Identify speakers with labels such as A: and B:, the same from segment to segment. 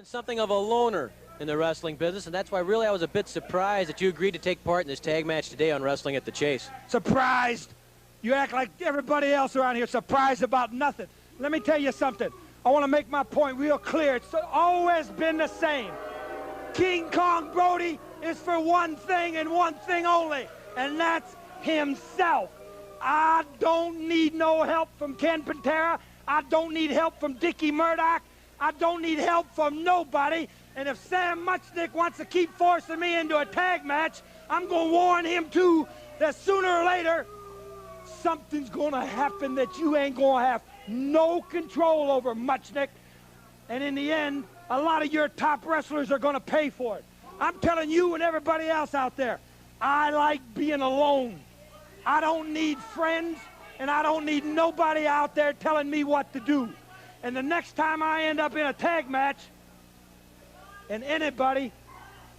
A: Something of a loner in the wrestling business, and that's why really I was a bit surprised that you agreed to take part in this tag match today on Wrestling at the Chase.
B: Surprised? You act like everybody else around here surprised about nothing. Let me tell you something. I want to make my point real clear. It's always been the same. King Kong Brody is for one thing and one thing only, and that's himself. I don't need no help from Ken Pantera. I don't need help from Dickie Murdoch. I don't need help from nobody. And if Sam Muchnick wants to keep forcing me into a tag match, I'm going to warn him too that sooner or later, something's going to happen that you ain't going to have no control over, Muchnick. And in the end, a lot of your top wrestlers are going to pay for it. I'm telling you and everybody else out there, I like being alone. I don't need friends, and I don't need nobody out there telling me what to do. And the next time I end up in a tag match and anybody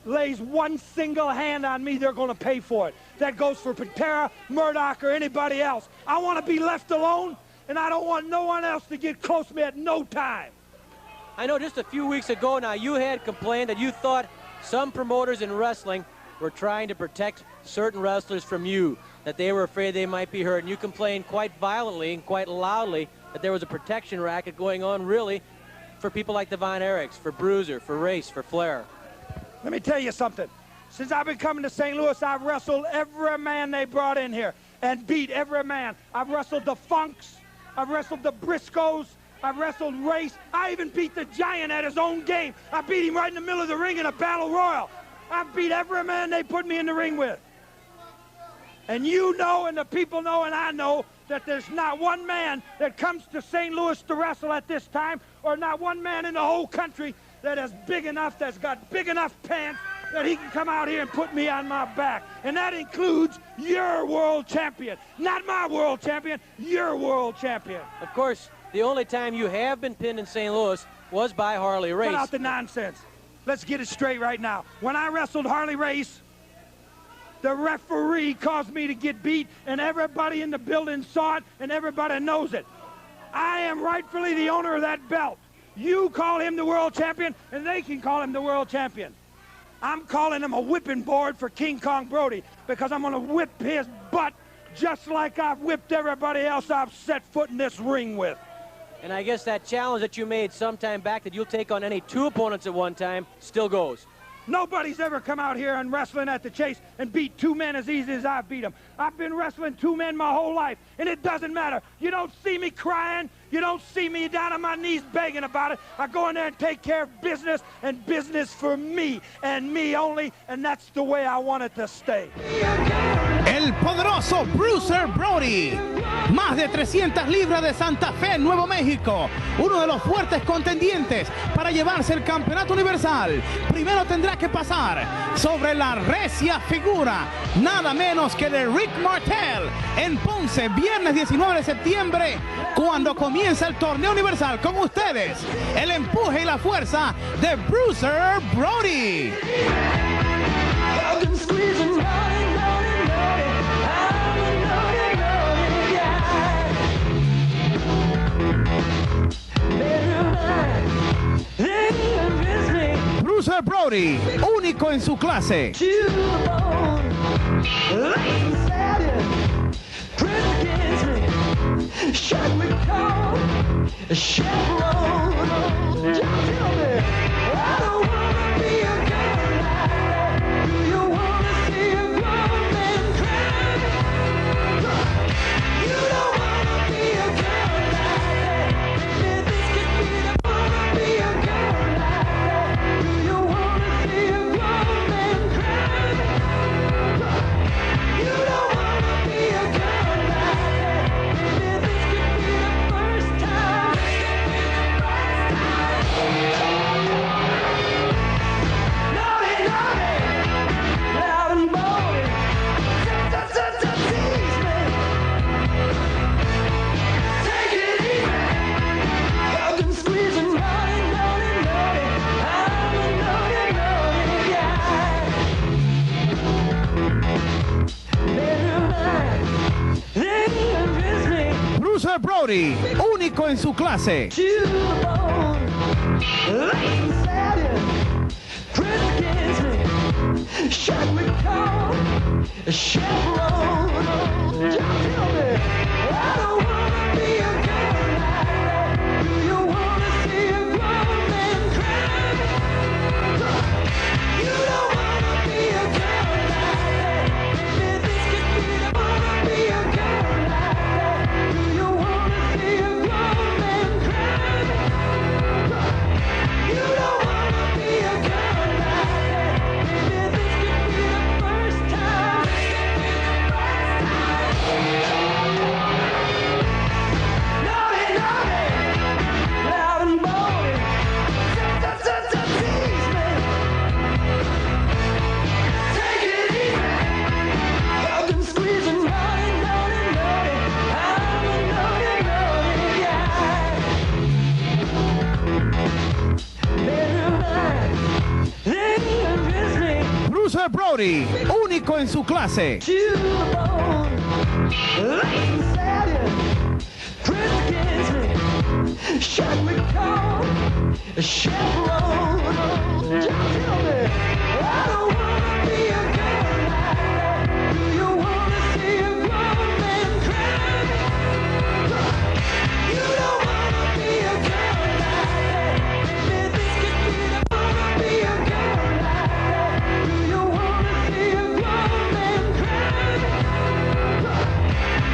B: lays one single hand on me, they're going to pay for it. That goes for Pantera, Murdoch, or anybody else. I want to be left alone, and I don't want no one else to get close to me at no time.
A: I know just a few weeks ago now you had complained that you thought some promoters in wrestling were trying to protect certain wrestlers from you, that they were afraid they might be hurt, and you complained quite violently and quite loudly that there was a protection racket going on really for people like the Von Erichs, for Bruiser, for Race, for Flair.
B: Let me tell you something. Since I've been coming to St. Louis, I've wrestled every man they brought in here and beat every man. I've wrestled the Funks. I've wrestled the Briscoes. I've wrestled Race. I even beat the Giant at his own game. I beat him right in the middle of the ring in a battle royal. I've beat every man they put me in the ring with. And you know, and the people know, and I know, that there's not one man that comes to St. Louis to wrestle at this time, or not one man in the whole country that is big enough, that's got big enough pants, that he can come out here and put me on my back. And that includes your world champion. Not my world champion, your world champion.
A: Of course, the only time you have been pinned in St. Louis was by Harley Race.
B: Cut out the nonsense. Let's get it straight right now. When I wrestled Harley Race, the referee caused me to get beat, and everybody in the building saw it, and everybody knows it. I am rightfully the owner of that belt. You call him the world champion, and they can call him the world champion. I'm calling him a whipping board for King Kong Brody, because I'm going to whip his butt just like I've whipped everybody else I've set foot in this ring with.
A: And I guess that challenge that you made some time back that you'll take on any two opponents at one time still goes.
B: Nobody's ever come out here and Wrestling at the Chase and beat two men as easy as I've beat them. I've been wrestling two men my whole life, and it doesn't matter. You don't see me crying. You don't see me down on my knees begging about it. I go in there and take care of business, and business for me and me only, and that's the way I want it to stay.
C: El poderoso BRUISER Brody, más de 300 libras de Santa Fe, Nuevo México, uno de los fuertes contendientes para llevarse el campeonato universal. Primero tendrá que pasar sobre la recia figura, nada menos que de Rick Martel, en Ponce, viernes 19 de septiembre, cuando comienza el torneo universal. Con ustedes, el empuje y la fuerza de BRUISER Brody. BRUISER Brody, único en su clase. BRUISER Brody, único en su clase.
D: against me. Should we call a chaperone? Just tell me, I don't wanna be a girl like that. Do you wanna see a grown man cry? You don't wanna be a girl like that. Baby, this could be the wanna be a girl like that. Do you wanna see a grown man cry? You don't wanna be a girl like that. Baby, this could be the first time. Naughty, naughty, loud and bold. Tease me. Take it easy. Hug and squeeze and naughty, naughty, naughty. I'm a naughty, naughty guy. Better mind. They undress me.
C: Bruiser Brody, único en su clase.
D: To the bone, lace and satin, press against me. Should we call a chaperone? Just tell me, I don't wanna be a girl like that. Do you wanna see a grown man cry? You don't wanna be a girl like that. Baby, this could be the wanna be a girl like that. Do you wanna see a grown man cry?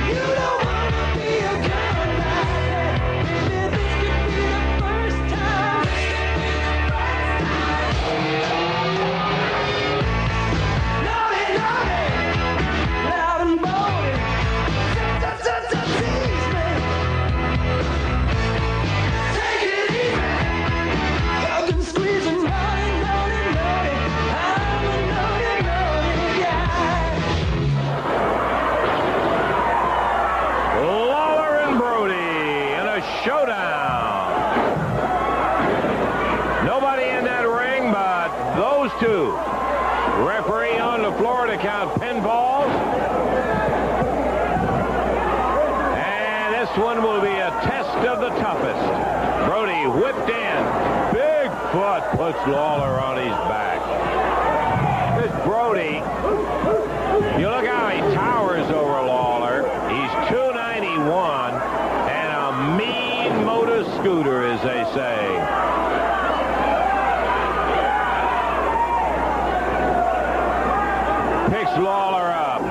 D: You don't wanna be a girl like that. Baby, this could be the first time. Naughty, naughty, loud and bold. Tease me. Take it easy. Hug and squeeze and naughty, naughty, naughty. I'm a naughty, naughty guy.
E: Lawler and Brody in a showdown. Nobody in that ring but those two. Referee on the floor to count pinballs. And this one will be a test of the toughest. Brody whipped in. Big foot puts Lawler on his back. This Brody, you look how he towers over Lawler. He's 291 and a mean motor scooter, as they say. Picks Lawler up.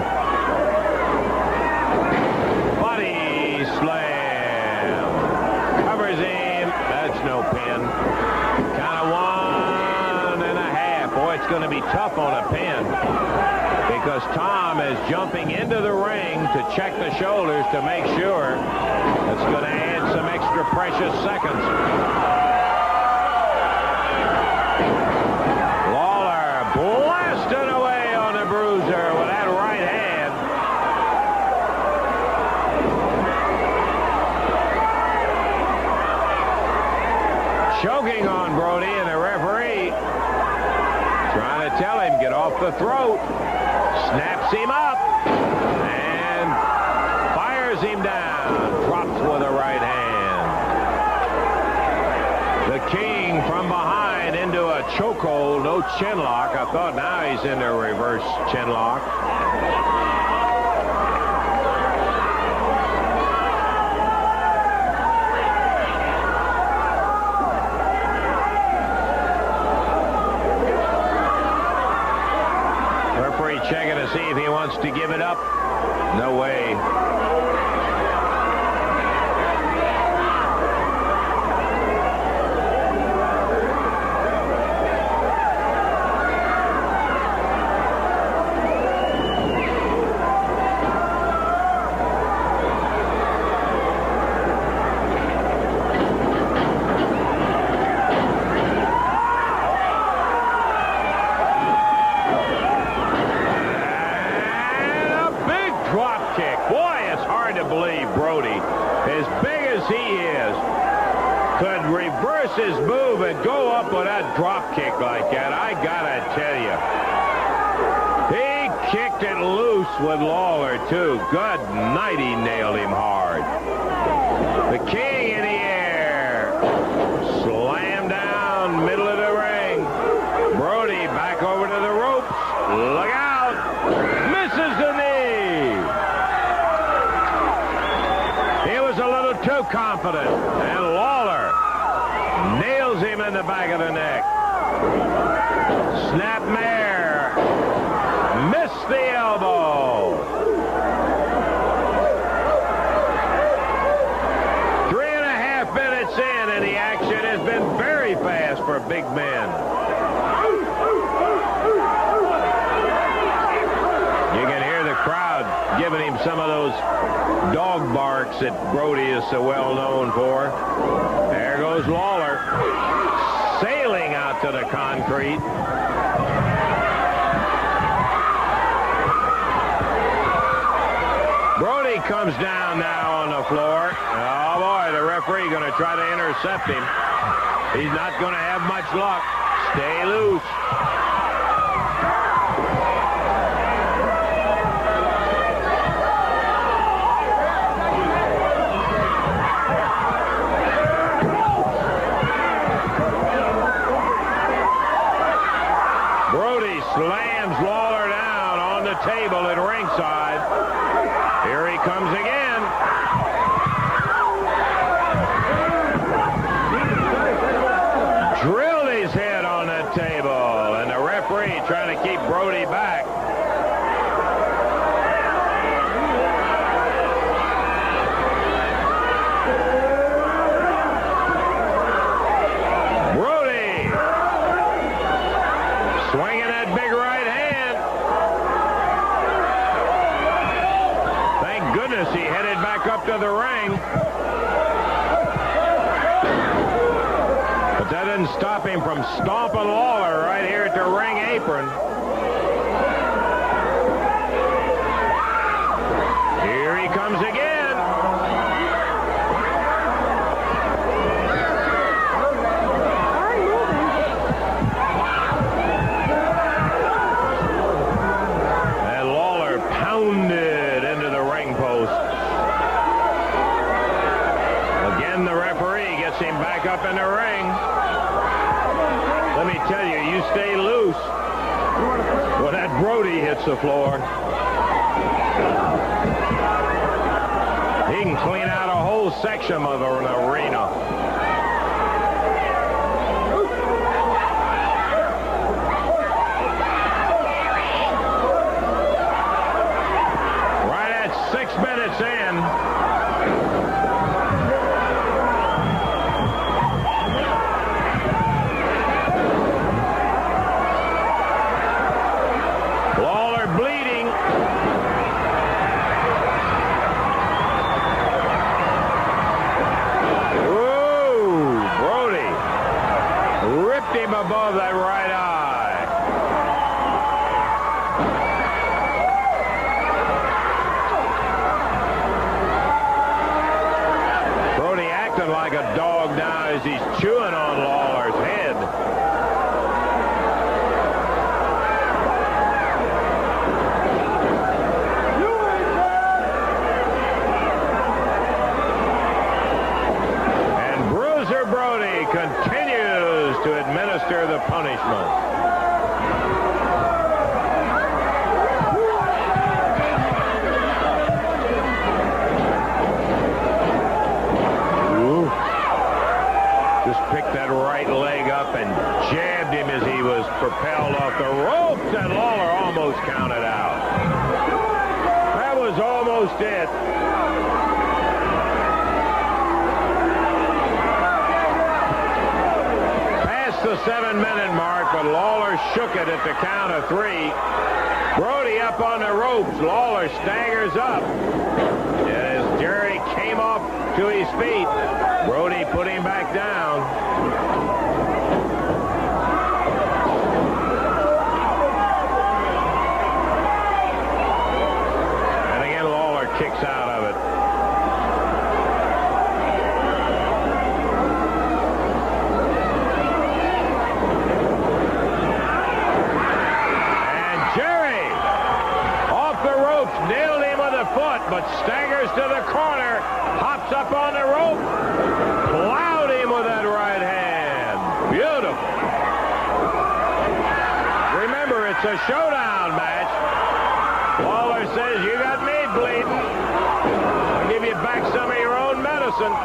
E: Body slam. Covers him. That's no pin. Count of 1.5. Boy, it's going to be tough on a pin, because Tom is jumping into the ring to check the shoulders to make sure. It's going to add some extra precious seconds. Lawler blasted away on the Bruiser with that right hand. Choking on Brody, and the referee trying to tell him, get off the throat. Snaps him up and fires him down. Drops with a right hand. The King from behind into a chokehold. No chin lock. I thought now he's into a reverse chin lock. Referee checking to see if he wants to give it up. No way. Could reverse his move and go up with that drop kick like that. I gotta tell you, he kicked it loose with Lawler too. Good night, he nailed him hard. The King in the air, slam down middle of the ring. Brody back over too confident. And Lawler nails him in the back of the neck. Snapmare. Missed the elbow. 3.5 minutes in, and the action has been very fast for big men. You can hear the crowd giving him some of those dog barks that Brody is so well known for. There goes Lawler, sailing out to the concrete. Brody comes down now on the floor. Oh boy, the referee going to try to intercept him. He's not going to have much luck. Stay loose. Brody slams Lawler down on the table at ringside. Here he comes again. Drilled his head on the table, and the referee trying to keep Brody back. Brody swinging that big right hand. Thank goodness he headed back up to the ring. But that didn't stop him from stomping Lawler right here at the ring apron. Here he comes again. And Lawler pounded into the ring post. Again, the referee gets him back up in the ring. Let me tell you, you stay loose when that Brody hits the floor. He can clean out a whole section of an arena. Right at 6 minutes in. Lawler bleeding. Ooh, Brody ripped him above that right eye. Brody acting like a dog now as he's chewing on Lawler's head. Brody continues to administer the punishment. Ooh. Just picked that right leg up and jabbed him as he was propelled off the ropes, and Lawler almost counted out. That was almost it. The 7-minute mark, but Lawler shook it at the count of 3. Brody up on the ropes. Lawler staggers up. And as Jerry came off to his feet, Brody put him back down. And again, Lawler kicks out of it. Nailed him with a foot, but staggers to the corner, hops up on the rope, plowed him with that right hand. Beautiful. Remember, it's a showdown match. Lawler says, you got me bleeding. I'll give you back some of your own medicine. Wilson.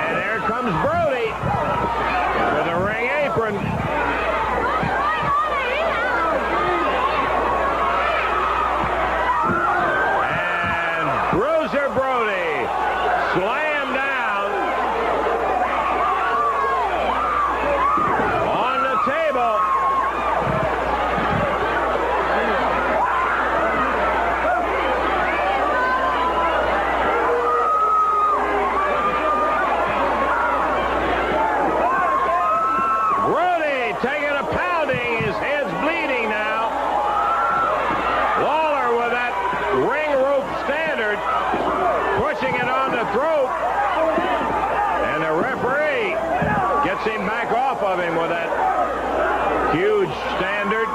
E: And there comes Brody with a ring apron. And Bruiser Brody slammed down on the table. Brody taking a pounding. His head's bleeding now. Lawler with that ring rope standard, pushing it on the throat. And the referee gets him back off of him with that huge standard.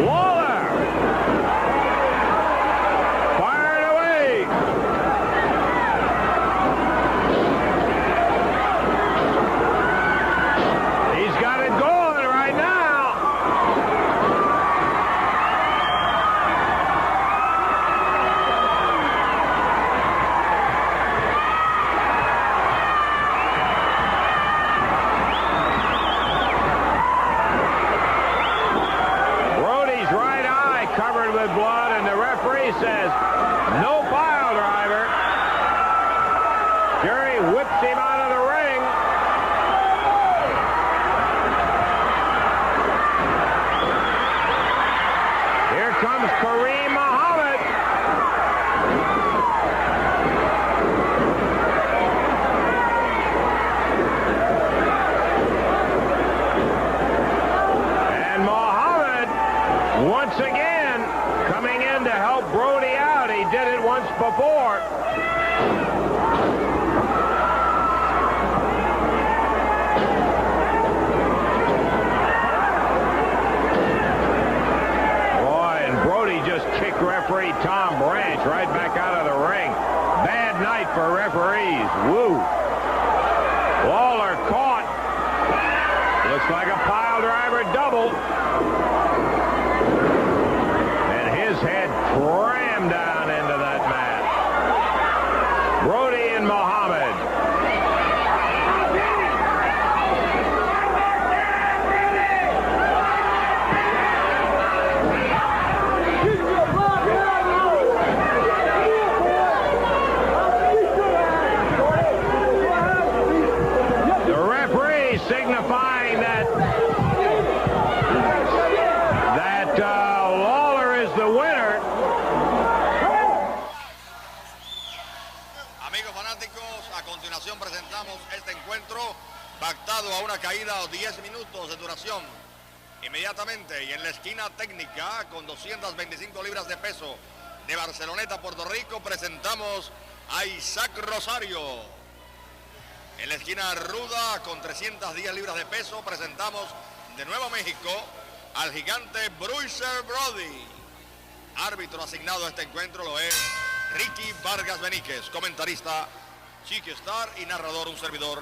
E: Lawler fired away. He's got it going right now. Brody's right eye covered with blood, and the referee says, no pile driver. Jerry whips him out of the ring. Here comes Kareem Muhammad. And Muhammad, once again, coming in to help Brody out. He did it once before. Boy, and Brody just kicked referee Tom Branch right back out of the ring. Bad night for referees. Woo. Lawler caught. Looks like a pile driver double. And his head crammed down into that mat. Brody and Muhammad. The referee signifying that Lawler is the winner.
F: Amigos fanáticos, a continuación presentamos este encuentro pactado a una caída de 10 minutos de duración. Inmediatamente y en la esquina técnica con 225 libras de peso de Barceloneta, Puerto Rico, presentamos a Isaac Rosario. En la esquina ruda con 310 libras de peso presentamos de Nuevo México al gigante BRUISER Brody. Árbitro asignado a este encuentro lo es Ricky Vargas Beníquez, comentarista Chiquistar y narrador un servidor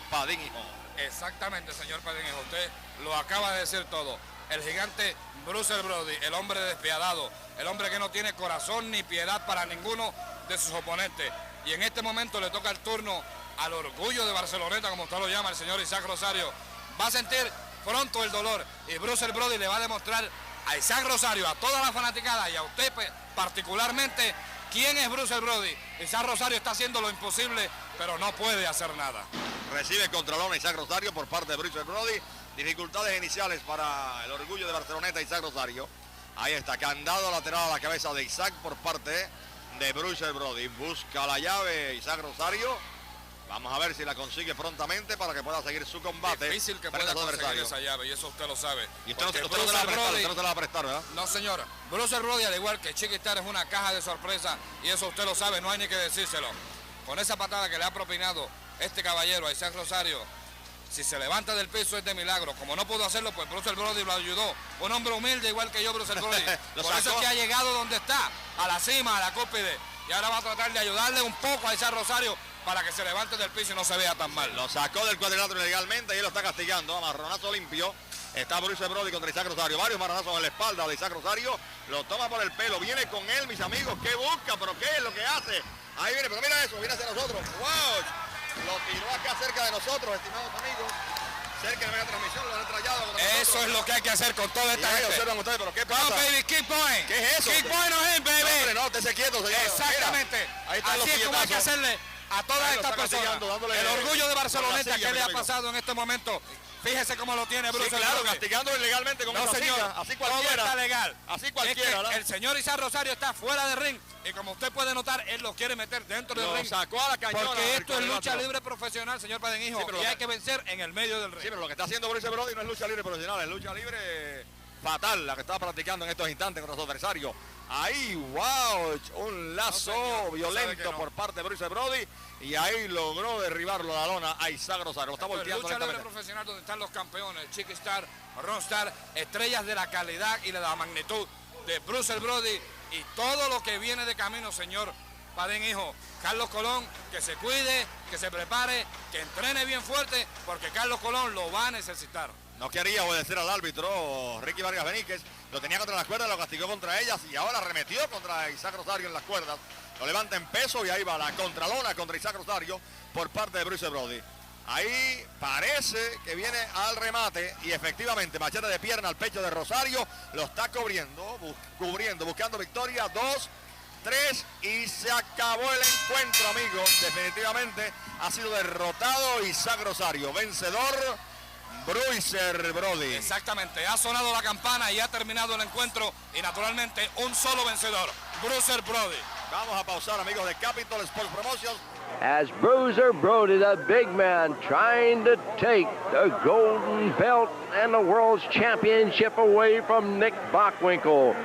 F: Padín Hijo.
G: Exactamente, señor Padín Hijo, usted lo acaba de decir todo. El gigante BRUISER Brody, el hombre despiadado, el hombre que no tiene corazón ni piedad para ninguno de sus oponentes. Y en este momento le toca el turno al orgullo de Barceloneta, como usted lo llama, el señor Isaac Rosario. Va a sentir pronto el dolor y BRUISER Brody le va a demostrar a Isaac Rosario, a toda la fanaticada y a usted particularmente, quién es BRUISER Brody. Isaac Rosario está haciendo lo imposible, pero no puede hacer nada.
F: Recibe contralón Isaac Rosario por parte de BRUISER Brody. Dificultades iniciales para el orgullo de Barceloneta, Isaac Rosario. Ahí está, candado lateral a la cabeza de Isaac por parte de BRUISER Brody. Busca la llave Isaac Rosario. Vamos a ver si la consigue prontamente para que pueda seguir su combate.
G: Difícil que pueda conseguir esa llave, y eso usted lo sabe.
F: Y usted no se la va a prestar, ¿verdad?
G: No, señora. BRUISER Brody, al igual que Chiquistar, es una caja de sorpresa, y eso usted lo sabe, no hay ni que decírselo. Con esa patada que le ha propinado este caballero a Isaac Rosario, si se levanta del piso es de milagro. Como no pudo hacerlo, pues BRUISER Brody lo ayudó. Un hombre humilde igual que yo, BRUISER Brody. Por eso es que ha llegado donde está, a la cima, a la cúspide. y ahora va a tratar de ayudarle un poco a Isaac Rosario para que se levante del piso y no se vea tan mal.
F: Lo sacó del cuadrilátero ilegalmente y él lo está castigando. Marronazo limpio. Está BRUISER BRODY contra Isaac Rosario. Varios marronazos en la espalda de Isaac Rosario. Lo toma por el pelo. Viene con él, mis amigos. ¿Qué busca? ¿Pero qué es lo que hace? Ahí viene, pero mira eso. Viene hacia nosotros. ¡Wow! Lo tiró acá cerca de nosotros, estimados amigos. Cerca de la transmisión, lo han trayado.
G: Eso es lo que hay que hacerle con toda esta gente.
F: Observan ustedes, pero ¿qué pasa?
G: No, baby, keep going.
F: ¿Qué es eso?
G: Keep going on him, baby.
F: No, hombre, no, estése quieto, señor.
G: Exactamente.
F: Mira, ahí están
G: así es como hay que hacerle a todas estas personas. El orgullo de Barceloneta, ¿qué le ha pasado en este momento? Fíjese cómo lo tiene BRUISER.
F: Sí, claro, castigando ilegalmente con esa silla. Así cualquiera.
G: Todo está legal.
F: Así cualquiera,
G: es
F: ¿verdad?
G: El señor Isaac Rosario está fuera de ring y como usted puede notar, él lo quiere meter dentro del ring.
F: Sacó a la cañona.
G: Porque esto es lucha libre profesional, señor Padenhijo, sí, y hay que vencer en el medio del ring.
F: Sí, pero lo que está haciendo BRUISER BRODY no es lucha libre profesional, es lucha libre fatal, la que está practicando en estos instantes contra su adversario. Ahí, wow, un lazo violento por parte de BRUISER BRODY y ahí logró derribarlo a la lona a Isaac Rosario. Lo está volteando.
G: Lucha libre profesional donde están los campeones, Chiqui Star, Ron Star, estrellas de la calidad y de la magnitud de BRUISER BRODY y todo lo que viene de camino, señor Padenhijo. Carlos Colón, que se cuide, que se prepare, que entrene bien fuerte, porque Carlos Colón lo va a necesitar.
F: No quería obedecer al árbitro, Ricky Vargas Benítez, lo tenía contra las cuerdas, lo castigó contra ellas y ahora arremetió contra Isaac Rosario en las cuerdas. Lo levanta en peso y ahí va la contralona contra Isaac Rosario por parte de BRUISER BRODY. Ahí parece que viene al remate y efectivamente machete de pierna al pecho de Rosario, lo está cubriendo, buscando victoria. 2, 3 y se acabó el encuentro, amigos. Definitivamente ha sido derrotado Isaac Rosario, vencedor BRUISER BRODY.
G: Exactamente, ha sonado la campana y ha terminado el encuentro y naturalmente un solo vencedor, BRUISER BRODY.
F: Vamos a pausar, amigos de Capitol Sports Promotions.
H: As BRUISER BRODY, the big man, trying to take the golden belt and the world's championship away from Nick Bockwinkel.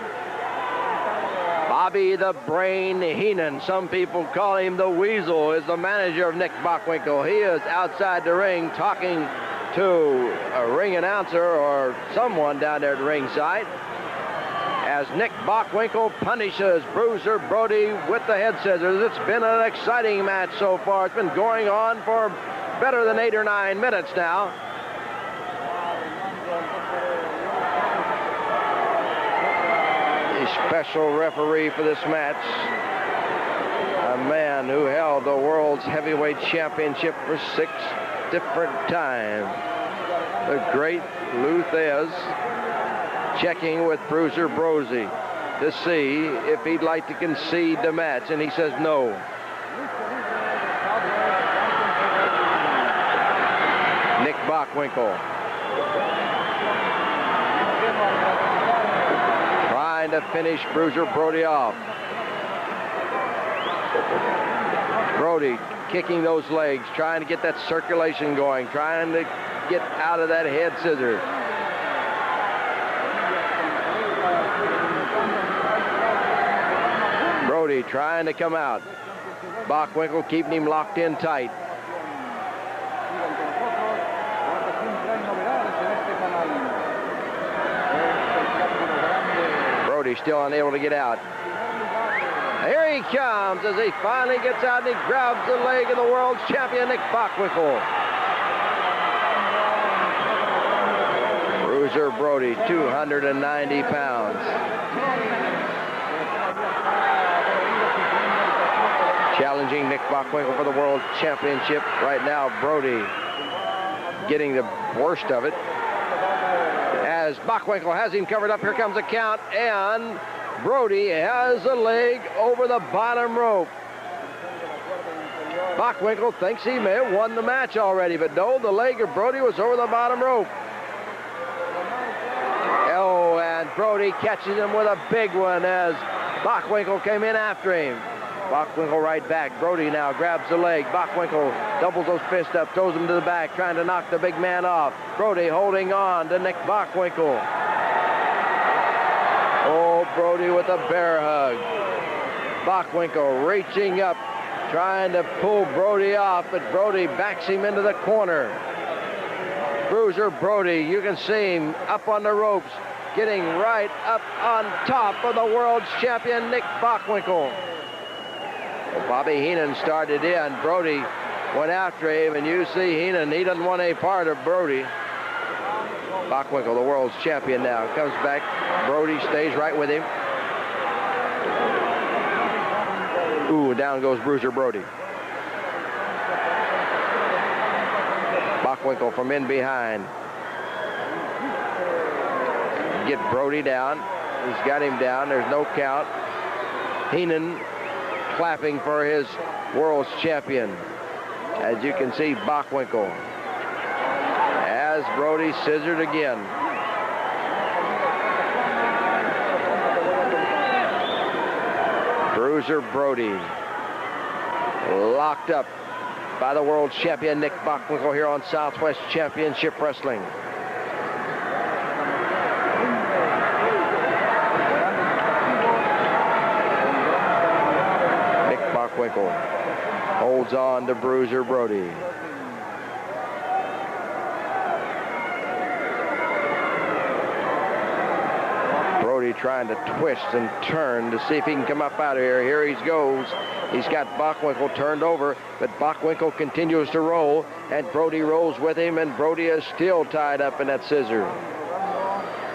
H: Bobby the Brain Heenan, some people call him the Weasel, is the manager of Nick Bockwinkel. He is outside the ring talking to a ring announcer or someone down there at ringside as Nick Bockwinkel punishes BRUISER BRODY with the head scissors. It's been an exciting match so far. It's been going on for better than 8 or 9 minutes now. The special referee for this match, a man who held the world's heavyweight championship for 6 different times, the great Lou Thez, checking with BRUISER BRODY to see if he'd like to concede the match, and he says no. Nick Bockwinkel trying to finish BRUISER BRODY off. Brody kicking those legs, trying to get that circulation going, trying to get out of that head scissors. Brody trying to come out. Bockwinkel keeping him locked in tight. Brody still unable to get out. Here he comes as he finally gets out and he grabs the leg of the world's champion, Nick Bockwinkel. BRUISER BRODY, 290 pounds. Challenging Nick Bockwinkel for the world championship. Right now, Brody getting the worst of it. As Bockwinkel has him covered up, here comes a count, and Brody has a leg over the bottom rope. Bockwinkel thinks he may have won the match already, but no, the leg of Brody was over the bottom rope. Oh, and Brody catches him with a big one as Bockwinkel came in after him. Bockwinkel right back. Brody now grabs the leg. Bockwinkel doubles those fists up, throws him to the back, trying to knock the big man off. Brody holding on to Nick Bockwinkel. Oh, Brody with a bear hug. Bockwinkel reaching up, trying to pull Brody off, but Brody backs him into the corner. BRUISER BRODY, you can see him up on the ropes, getting right up on top of the world's champion, Nick Bockwinkel. Well, Bobby Heenan started in. Brody went after him, and you see Heenan, he doesn't want any part of Brody. Bockwinkel, the world's champion now, comes back. Brody stays right with him. Ooh, down goes Bruiser Brody. Bockwinkel from in behind. Get Brody down. He's got him down. There's no count. Heenan clapping for his world's champion. As you can see, Bockwinkel. As Brody scissored again. Bruiser Brody locked up by the world champion Nick Bockwinkel here on Southwest Championship Wrestling. Nick Bockwinkel holds on to Bruiser Brody. Brody trying to twist and turn to see if he can come up out of here. Here he goes. He's got Bockwinkel turned over, but Bockwinkel continues to roll, and Brody rolls with him, and Brody is still tied up in that scissor.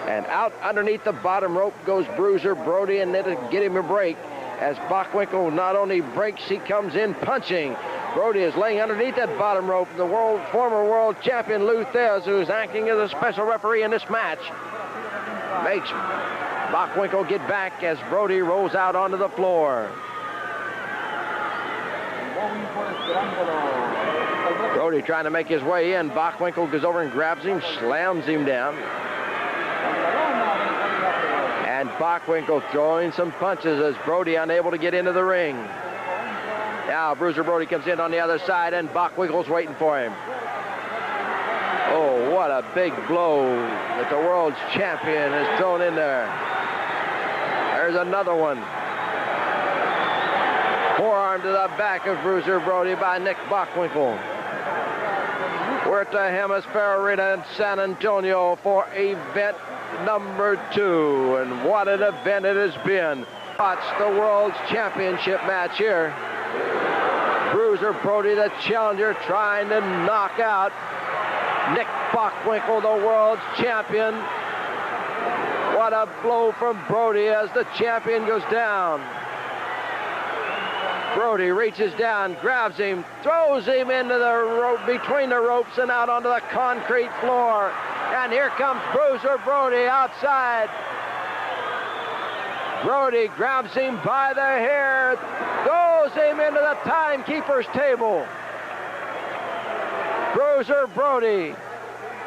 H: And out underneath the bottom rope goes Bruiser Brody, and then to get him a break. As Bockwinkel not only breaks, he comes in punching. Brody is laying underneath that bottom rope. The former world champion Lou Thez, who's acting as a special referee in this match, makes Bockwinkel get back as Brody rolls out onto the floor. Brody trying to make his way in. Bockwinkel goes over and grabs him, slams him down. And Bockwinkel throwing some punches as Brody unable to get into the ring. Now Bruiser Brody comes in on the other side, and Bockwinkel's waiting for him. Oh, what a big blow that the world's champion has thrown in there. There's another one. Forearm to the back of Bruiser Brody by Nick Bockwinkel. We're at the Hemisphere Arena in San Antonio for event number 2. And what an event it has been. Watch the World's Championship match here. Bruiser Brody, the challenger, trying to knock out Nick Bockwinkel, the world's champion. What a blow from Brody as the champion goes down. Brody reaches down, grabs him, throws him into the rope, between the ropes and out onto the concrete floor. And here comes Bruiser Brody outside. Brody grabs him by the hair, throws him into the timekeeper's table. Bruiser Brody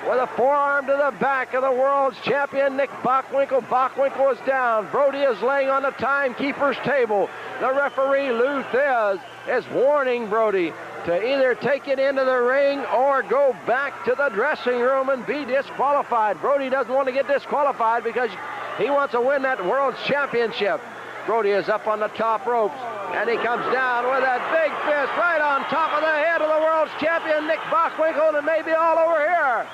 H: with a forearm to the back of the world's champion, Nick Bockwinkel. Bockwinkel is down. Brody is laying on the timekeeper's table. The referee, Lou Thez, is warning Brody to either take it into the ring or go back to the dressing room and be disqualified. Brody doesn't want to get disqualified because he wants to win that world's championship. Brody is up on the top ropes, and he comes down with that big fist right on top of the head of the world's champion, Nick Bockwinkel, and it may be all over here.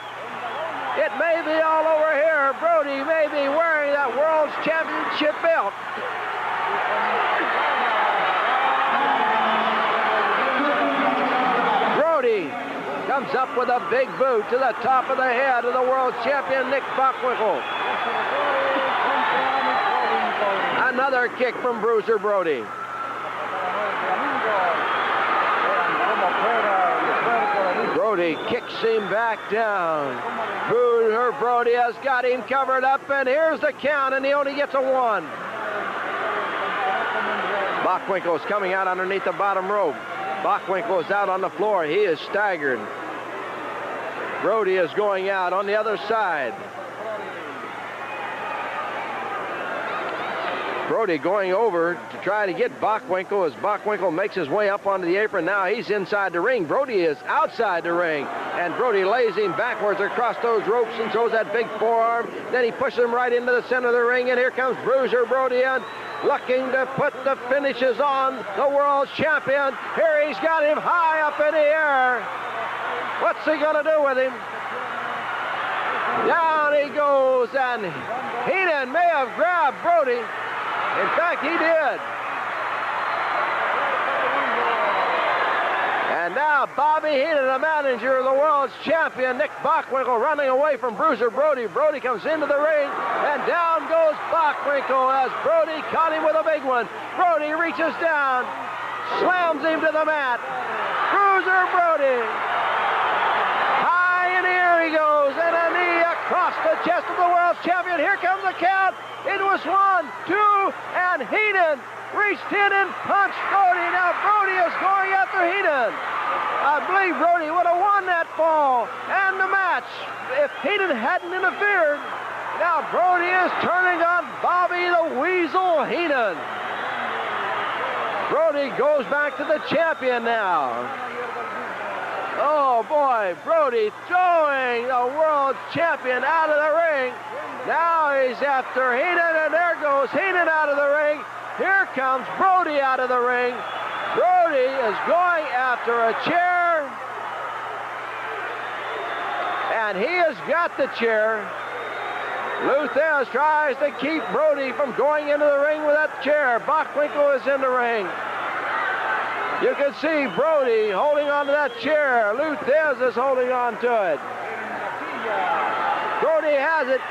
H: It may be all over here. Brody may be wearing that world's championship belt. Brody comes up with a big boot to the top of the head of the world's champion, Nick Bockwinkel. Another kick from Bruiser Brody. Brody kicks him back down. Bruiser Brody has got him covered up, and here's the count, and he only gets a 1. Bockwinkel is coming out underneath the bottom rope. Bockwinkel is out on the floor. He is staggered. Brody is going out on the other side. Brody going over to try to get Bockwinkel as Bockwinkel makes his way up onto the apron. Now he's inside the ring. Brody is outside the ring, and Brody lays him backwards across those ropes and throws that big forearm. Then he pushes him right into the center of the ring, and here comes Bruiser Brody in, looking to put the finishes on the world's champion. Here he's got him high up in the air. What's he going to do with him? Down he goes, and Heenan may have grabbed Brody. In fact, he did. Now Bobby Heenan, the manager of the world's champion, Nick Bockwinkel, running away from Bruiser Brody. Brody comes into the ring, and down goes Bockwinkel as Brody caught him with a big one. Brody reaches down, slams him to the mat. Bruiser Brody. High in the air he goes, and a knee across the chest of the world's champion. Here comes the count. It was 1, 2, and Heenan reached in and punched Brody. Now Brody is going after Heenan. I believe Brody would have won that fall and the match if Heenan hadn't interfered. Now Brody is turning on Bobby the Weasel Heenan. Brody goes back to the champion now. Oh boy, Brody throwing the world champion out of the ring. Now he's after Heenan, and there goes Heenan out of the ring. Here comes Brody out of the ring. Brody is going after a chair. And he has got the chair. Luthez tries to keep Brody from going into the ring with that chair. Bockwinkel is in the ring. You can see Brody holding on to that chair. Luthez is holding on to it. Brody has it.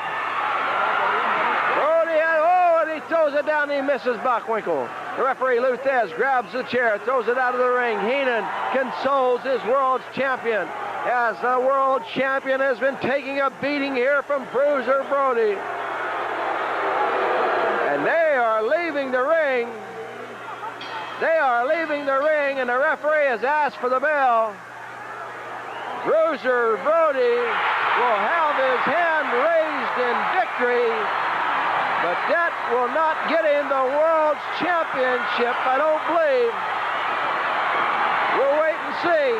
H: He throws it down, he misses Bockwinkel. The referee, Luthez, grabs the chair, throws it out of the ring. Heenan consoles his world's champion as the world champion has been taking a beating here from Bruiser Brody. And they are leaving the ring. They are leaving the ring, and the referee has asked for the bell. Bruiser Brody will have his hand raised in victory. But that will not get him the world's championship, I don't believe. We'll wait and see.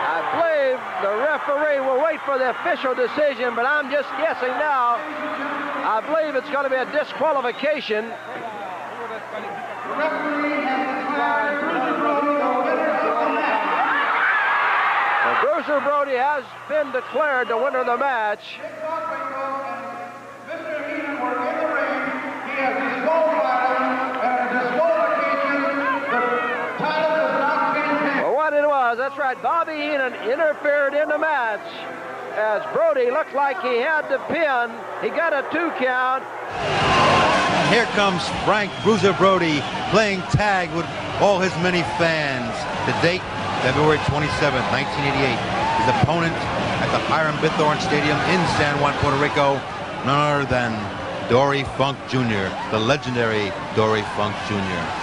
H: I believe the referee will wait for the official decision, but I'm just guessing now. I believe it's going to be a disqualification. Bruiser Brody has been declared the winner of the match. Well, what it was, that's right, Bobby Heenan interfered in the match as Brody looked like he had the pin. He got a 2 count.
I: Here comes Frank Bruiser Brody playing tag with all his many fans. The date, February 27th, 1988. His opponent at the Hiram Bithorn Stadium in San Juan, Puerto Rico, none other than Dory Funk Jr., the legendary Dory Funk Jr.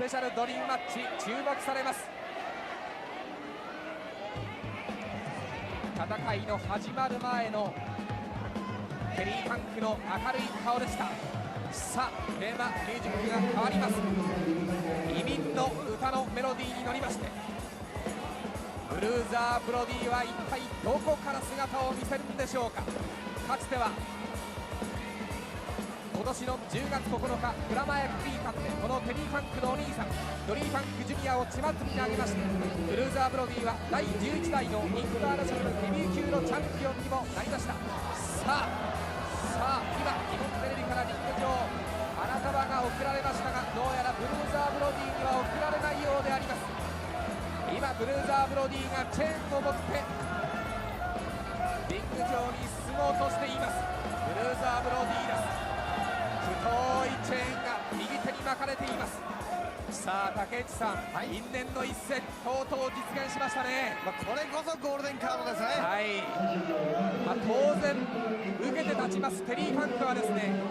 J: ペシャルドリームマッチ注目されます。戦いの始まる前のテリー・ファンクの明るい顔でした。さあテーマミュージックが変わります。移民の歌のメロディーに乗りまして、ブルーザー・ブロディは一体どこから姿を見せるんでしょうか。かつては今年の10月9日蔵前フリーカップでこのテリー・ファンクのお兄さんドリー・ファンクジュニアを血祭りに上げまして、ブルーザー・ブロディは第11代のインターナショナルヘビー級のチャンピオンにもなりました。さあ今日本テレビからリング上花束が贈られましたが、どうやらブルーザー・ブロディには贈られないようであります。今ブルーザー・ブロディがチェーンを持ってリング上に進もうとしています。ブルーザー・ブロディです。太いチェーンが右手に巻かれています。さあ竹内さん、因縁の一戦とうとう実現しましたね。
K: これこそゴールデンカードですね。
J: はい、当然受けて立ちますテリー・ファンクはですね、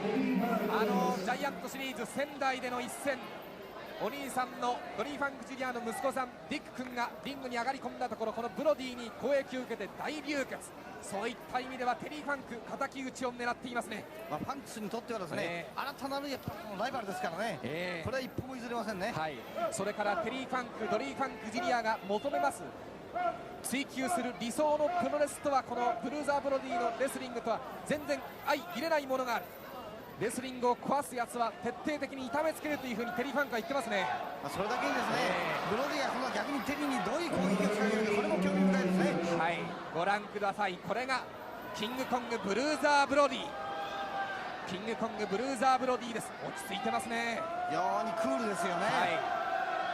J: ジャイアントシリーズ仙台での一戦、お兄さんのドリー・ファンクジュニアの息子さんディック君がリングに上がり込んだところ、このブロディに攻撃を受けて大流血。そういった意味ではテリー・ファンク敵討ちを狙っていますね。
K: ファンクスにとってはですね、新たなるやっぱライバルですからね、これは一歩も譲れませんね。
J: はい、それからテリー・ファンクドリー・ファンクジュニアが求めます追求する理想のプロレスとは、このブルーザー・ブロディのレスリングとは全然相入れないものがある。レスリングを壊すやつは徹底的に痛めつけるというふうにテリー・ファンクは言ってますね。
K: それだけにですね、ブロディがその逆にテリーにどういう攻撃を仕掛けるか、これも興味深いですね。
J: はい、ご覧ください。これがキングコングブルーザー・ブロディ、キングコングブルーザー・ブロディです。落ち着いてますね。
K: 非常にクールですよね。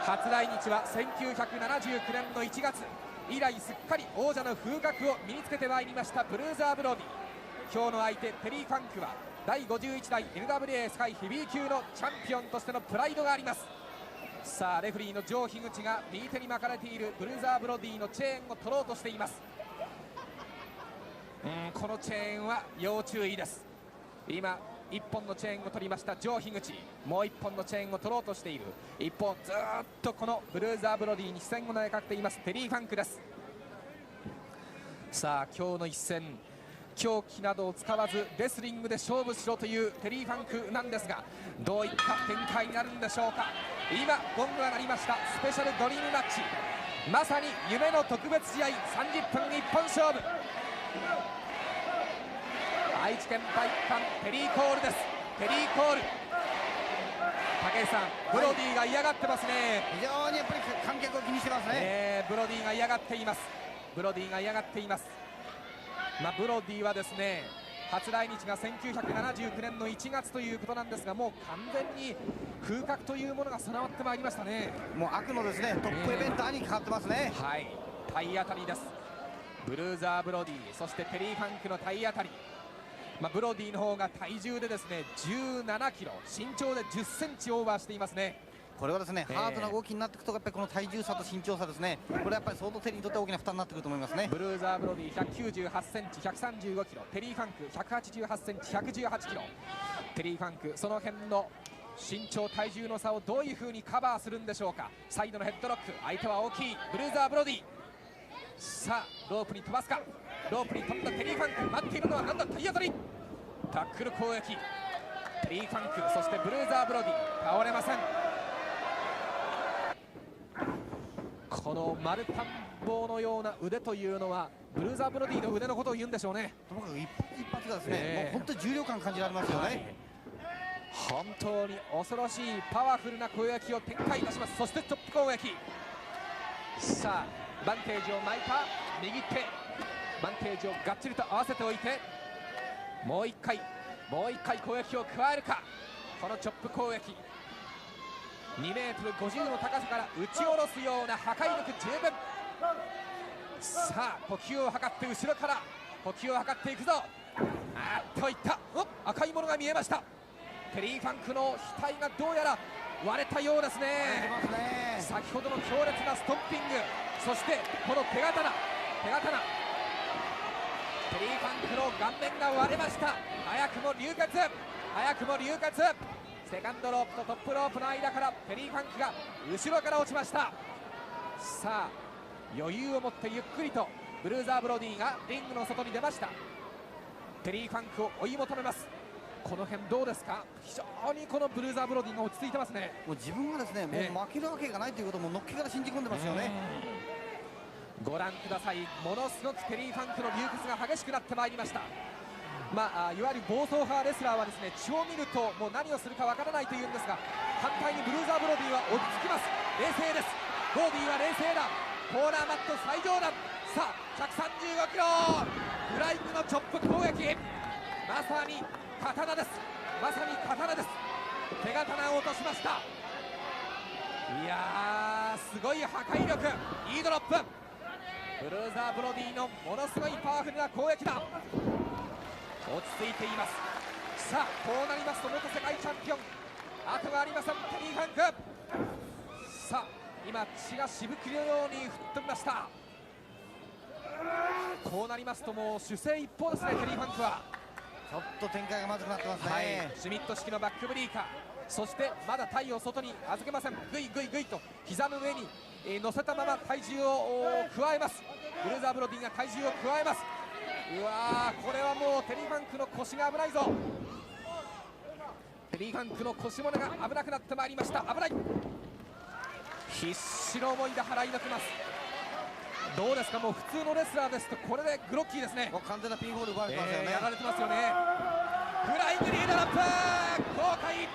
J: 初来日は1979年の1月以来、すっかり王者の風格を身につけてまいりましたブルーザー・ブロディ。今日の相手テリー・ファンクは第51代 NWA 世界ヘビー級のチャンピオンとしてのプライドがあります。さあレフリーのジョー・樋口が右手に巻かれているブルーザー・ブロディのチェーンを取ろうとしています。このチェーンは要注意です。今1本のチェーンを取りましたジョー・樋口、もう1本のチェーンを取ろうとしている。一方ずっとこのブルーザー・ブロディに視線を投げかけていますテリー・ファンクです。さあ今日の一戦、凶器などを使わずレスリングで勝負しろというテリー・ファンクなんですが、どういった展開になるんでしょうか。今ゴングが鳴りました。スペシャルドリームマッチ、まさに夢の特別試合、30分一本勝負。愛知県体育館テリーコールです。テリーコール、武井さん、ブロディが嫌がってますね。
K: 非常にやっぱり観客を気にしてますね。
J: ブロディが嫌がっています。ブロディが嫌がっています。ブロディはですね、初来日が1979年の1月ということなんですが、もう完全に風格というものが備わってまいりましたね。
K: もう悪のですねトップイベンターに変わってますね。
J: はい、体当たりです。ブルーザー・ブロディ、そしてテリー・ファンクの体当たり。ブロディの方が体重でですね17キロ、身長で10センチオーバーしていますね。
K: これはですね、ハードな動きになっていくとやっぱりこの体重差と身長差ですね、これはやっぱり相当テリーにとって大きな負担になってくると思いますね。
J: ブルーザー・ブロディ198センチ135キロ、テリー・ファンク188センチ118キロ。テリー・ファンクその辺の身長体重の差をどういう風にカバーするんでしょうか。サイドのヘッドロック、相手は大きいブルーザー・ブロディ。さあロープに飛ばすか。ロープに飛んだテリー・ファンク、待っているのはなんだ、体当たり、タックル攻撃。テリー・ファンクそしてブルーザー・ブロディ倒れません。この丸太棒のような腕というのはブルーザー・ブロディの腕のことを言うんでしょうね。
K: ともかく一発一発がですね、もう本当に重量感感じられますよね。
J: 本当に恐ろしいパワフルな攻撃を展開いたします。そしてトップ攻撃。さあバンテージを巻いた右手、バンテージをがっちりと合わせておいて、もう一回攻撃を加えるか。このチョップ攻撃、2m50 の高さから打ち下ろすような破壊力十分。さあ呼吸を図って後ろから呼吸を図っていくぞ。といった、赤いものが見えました。テリー・ファンクの額がどうやら割れたようですね。先ほどの強烈なストッピング、そしてこの手刀、テリー・ファンクの顔面が割れました。早くも流血、セカンドロープとトップロープの間からテリー・ファンクが後ろから落ちました。さあ余裕を持ってゆっくりとブルーザー・ブロディがリングの外に出ました。テリー・ファンクを追い求めます。この辺どうですか。非常にこのブルーザー・ブロディが落ち着いてますね。
K: もう自分がですね、もう負けるわけがないということものっけから信じ込んでますよね。
J: ご覧ください。ものすごくテリー・ファンクの流血が激しくなってまいりました。いわゆる暴走派レスラーはですね、血を見るともう何をするかわからないというんですが、反対にブルーザー・ブロディは落ち着きます。冷静です。ブロディは冷静だ。コーナーマット最上段。さあ135キロフライングのチョップ攻撃、まさに刀です。まさに刀です。手刀を落としました。いやー、すごい破壊力。いいドロップ。ブルーザー・ブロディのものすごいパワフルな攻撃だ。落ち着いています。さあこうなりますと元世界チャンピオン後がありません、テリー・ファンク。さあ今血がしぶきのように吹っ飛びました。こうなりますともう守勢一方ですね、テリー・ファンクは。
K: ちょっと展開がまずくなってますね、
J: はい、シュミット式のバックブリーカー、そしてまだ体を外に預けません。グイグイグイと膝の上に乗せたまま体重を加えます。ブルーザー・ブロディが体重を加えます。うわー、これはもうテリー・ファンクの腰が危ないぞ。テリー・ファンクの腰骨が危なくなってまいりました。危ない。必死の思いで払いのけます。どうですか、もう普通のレスラーですとこれでグロッキーですね。
K: もう完全なピンホール奪われてますよね、
J: やられてますよね。フライングニードロップ、豪快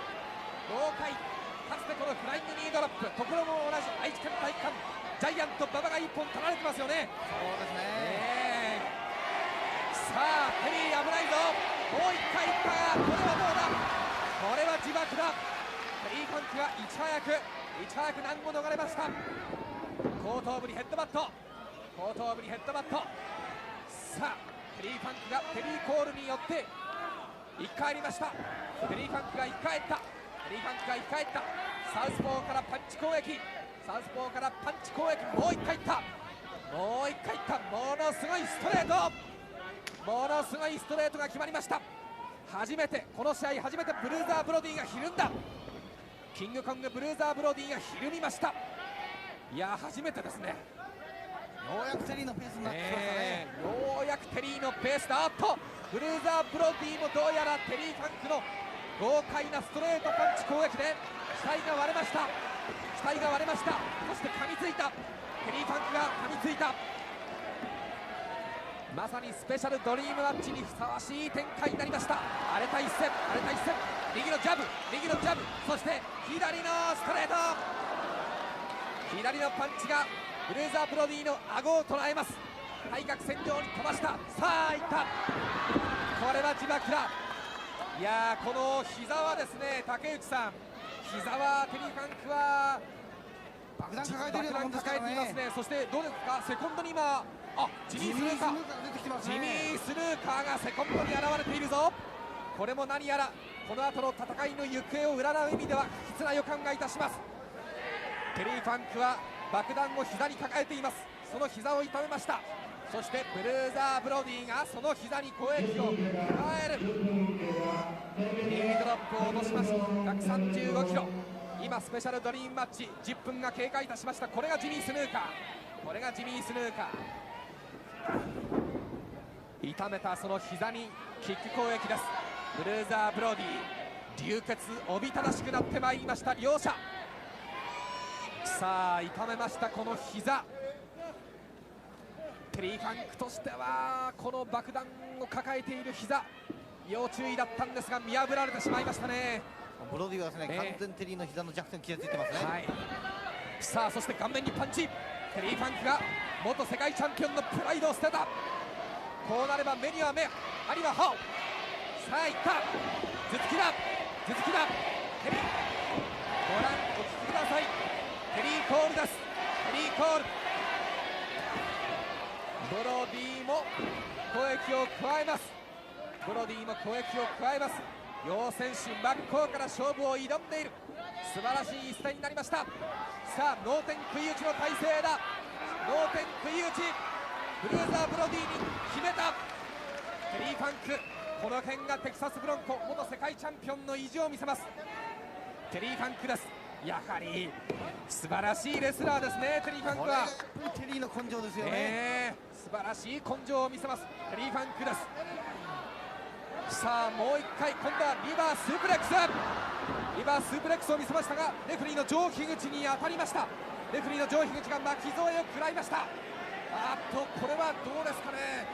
J: 豪快。かつてこのフライングニードロップ、ところも同じ愛知県体育館、ジャイアント馬場が1本取られてますよね。
K: そうですね、
J: さあテリー危ないぞ。もう1回いったが、これはどうだ。これは自爆だ。テリー・ファンクがいち早く難を逃れました。後頭部にヘッドバット、後頭部にヘッドバット。さあテリー・ファンクがテリーコールによって生き返りました。テリー・ファンクが生き返った。テリー・ファンクが生き返った。サウスポーからパンチ攻撃、サウスポーからパンチ攻撃。もう1回いった、もう1回いった。ものすごいストレート、ものすごいストレートが決まりました。初めてこの試合初めてブルーザー・ブロディがひるんだ。キングコングブルーザー・ブロディがひるみました。いや初めてですね。
K: ようやくテリーのペースになってきましたね、
J: ようやくテリーのペースだ。あっとブルーザー・ブロディもどうやらテリー・ファンクの豪快なストレートパンチ攻撃で額が割れました。額が割れました。そして噛みついた。テリー・ファンクが噛みついた。まさにスペシャルドリームマッチにふさわしい展開になりました。荒れた一戦、荒れた一戦。右のジャブ、右のジャブ、そして左のストレート。左のパンチがブルーザー・ブロディの顎を捉えます。対角線上に飛ばした。さあいった。これは自爆だ。いやこの膝はですね、竹内さん、膝はテリー・ファンクは
K: 爆弾抱えているようなもんですからね。
J: 爆弾抱えていますね。そしてどうですか、セコンドに今ジミー・スルーカー、ジミー・スルーカーがセコンドに現れているぞ。これも何やらこの後の戦いの行方を占う意味では不吉な予感がいたします。テリー・ファンクは爆弾を膝に抱えています。その膝を痛めました。そしてブルーザー・ブロディがその膝に攻撃を加える。リードロップを落としました。135キロ。今スペシャルドリームマッチ10分が経過いたしました。これがジミー・スヌーカー、これがジミー・スヌーカー。痛めたその膝にキック攻撃です。ブルーザー・ブロディ、流血おびただしくなってまいりました両者。さあ痛めましたこの膝。テリー・ファンクとしてはこの爆弾を抱えている膝要注意だったんですが見破られてしまいましたね。
K: ブロディはですね、完全テリーの膝の弱点に傷ついてますね、
J: はい、さあそして顔面にパンチ。テリー・ファンクが元世界チャンピオンのプライドを捨てた。こうなれば目には目、あるいは歯を。さあいった、頭突きだ、頭突きだ。テリー、ご覧お聞きください。テリーコールです、テリーコール。ブロディも攻撃を加えます。ブロディも攻撃を加えます。両選手真っ向から勝負を挑んでいる素晴らしい一戦になりました。さあ脳天食い打ちの体勢だ。脳天食い打ち、ブルーザー・ブロディに決めた。テリー・ファンク、この辺がテキサスブロンコ元世界チャンピオンの意地を見せます。テリー・ファンクです。やはり素晴らしいレスラーですね、テリー・ファンクは。
K: テリーの根性ですよね。
J: 素晴らしい根性を見せますテリー・ファンクです。さあもう一回、今度はリバースープレックス、リバースープレックスを見せましたが、レフェリーの上樋口に当たりました。レフェリーの上樋口が巻き添えを食らいました。これはどうですかね。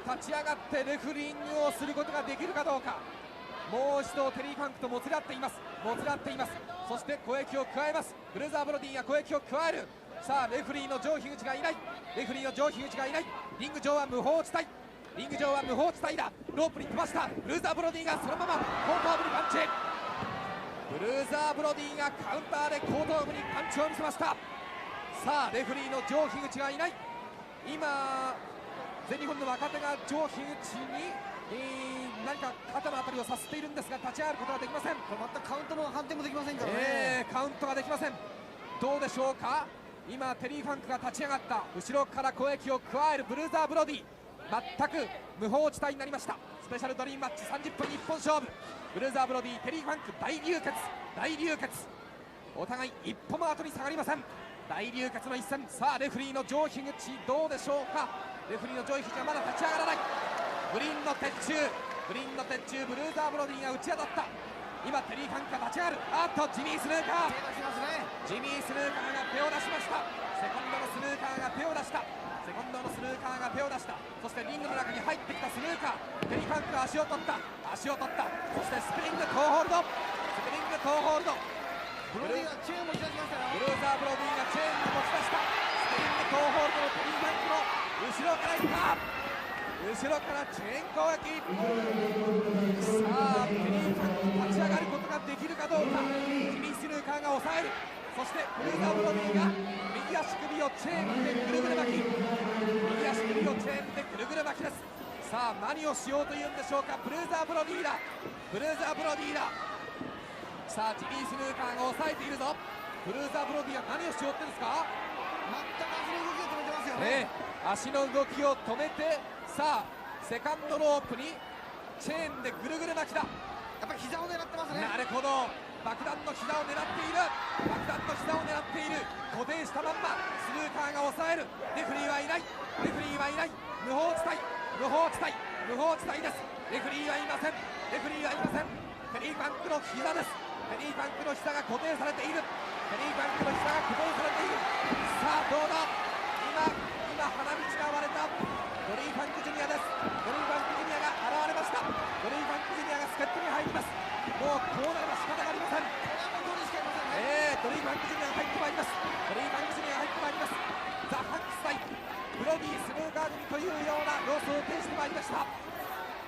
J: 立ち上がってレフリングをすることができるかどうか。もう一度テリー・ファンクともつれ合っています。そして攻撃を加えます。ブルーザー・ブロディが攻撃を加える。さあレフリーの上樋口がいない。リング上は無法地帯だ。ロープに飛ばしたブルーザー・ブロディがそのまま後頭部にパンチ。ブルーザー・ブロディがカウンターで後頭部にパンチを見せました。さあレフリーの上樋口がいない。今全日本の若手が上樋口に何か肩のあたりをさせているんですが、立ち上がることができません。
K: 全くカウントの判定もできませんからね。
J: カウントができません。どうでしょうか。今テリー・ファンクが立ち上がった。後ろから攻撃を加えるブルーザー・ブロディ、全く無法地帯になりました。スペシャルドリームマッチ30分一本勝負。ブルーザー・ブロディ、テリー・ファンク、大流血。お互い一歩も後に下がりません。大流血の一戦。さあレフリーの上樋口どうでしょうか。レフリーの上樋口がまだ立ち上がらない。グリーンの鉄柱、ブルーザー・ブロディが打ち当たった。今テリー・ファンクが立ち上がる。ジミー・スヌーカーが手を出しました。セコンドのスヌーカーが手を出した。そしてリングの中に入ってきたスヌーカー、テリー・ファンクが足を取った。そしてスプリングトーホールド。ブルーザー・ブロディがチェーンを持ち出した。スプリングトーホールドのテリー・ファンクの後ろからいった。後ろからチェーン攻撃。さあテリー・ファンク立ち上がることができるかどうか。ジミー・スヌーカーが抑える。そしてブルーザー・ブロディが右足首をチェーンでぐるぐる巻きです。さあ何をしようというんでしょうか。ブルーザー・ブロディだ。さあジミー・スヌーカーが抑えているぞ。ブルーザー・ブロディは何をしようってんですか。全く足の動きを止めてますよね。足の動きを止めて、さあセカンドロープにチェーンでぐるぐる巻きだ。
K: やっぱり膝を狙ってますね。
J: なるほど、爆弾の膝を狙っている。固定したまんまスヌーカーが抑える。レフリーはいない。無法地帯です。レフリーはいません。テリー・ファンクの膝です。テリー・ファンクの膝が固定されている。さあどうだ。今花道が割れた。ドリー・ファンクジュニアです。ドリー・ファンクジュニアが現れました。ドリー・ファンクジュニアが助っ人に入ります。もうこうなれば仕方がありません。ドリー・ファンクジュニアが入ってまいります。ザ・ハンクス対ブロディ・スヌーカー組というような様相を呈してまいりました。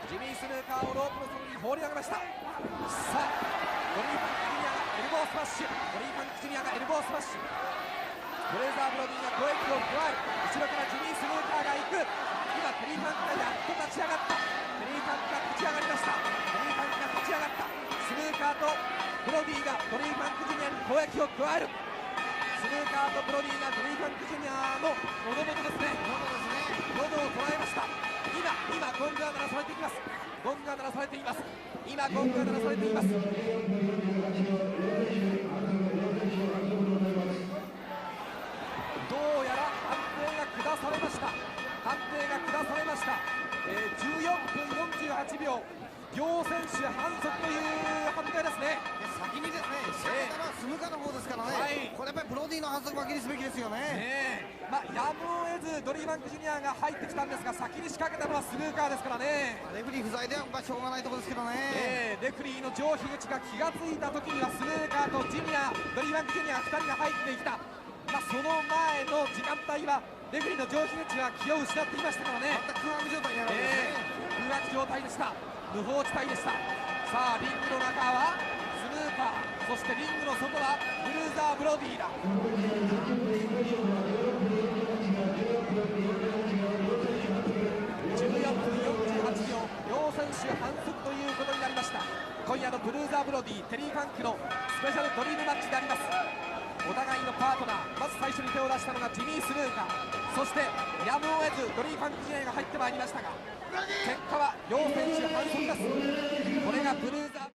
J: ジミー・スヌーカーをロープの外に放り上げました。さあドリー・ファンクジュニアがエルボースマッシュ。ブレイザー・ブロディが攻撃を加える。後ろからジミー・スヌーカーが行く。今テリー・ファンクがやっと立ち上がった。テリー・ファンクが立ち上がりました。スヌーカーとブロディがドリー・ファンクジュニアに攻撃を加える。スヌーカーとブロディがドリー・ファンクジュニアの喉元ですね。喉を捉えました。今ゴングが鳴らされています。どうやら判定が下されました。14分48秒、両選手反則という判定ですね。
K: 先にですね、仕掛けたのはスヌーカーの方ですからね。これやっぱりブロディの反則負けにすべきですよね。
J: やむを得ずドリー・ファンクジュニアが入ってきたんですが、先に仕掛けたのはスヌーカーですからね。
K: レフリー不在ではしょうがないところですけどね。
J: レフリーの上樋口が気がついた時にはスヌーカーとドリー・ファンクジュニア2人が入ってきた。その前の時間帯はレフリーの上樋口は気を失っていましたからね。
K: 空白状態になるわけですね。
J: 空白状態でした。無法地帯でした。さあリングの中はスヌーカー、そしてリングの外はブルーザー・ブロディだ。14分48秒、両選手反則ということになりました。今夜のブルーザー・ブロディ、テリー・ファンクのスペシャルドリームマッチであります。お互いのパートナー、まず最初に手を出したのがジミー・スヌーカー、そしてやむを得ずドリー・ファンクジュニアが入ってまいりましたが、結果は両選手反則です。これがブルーザー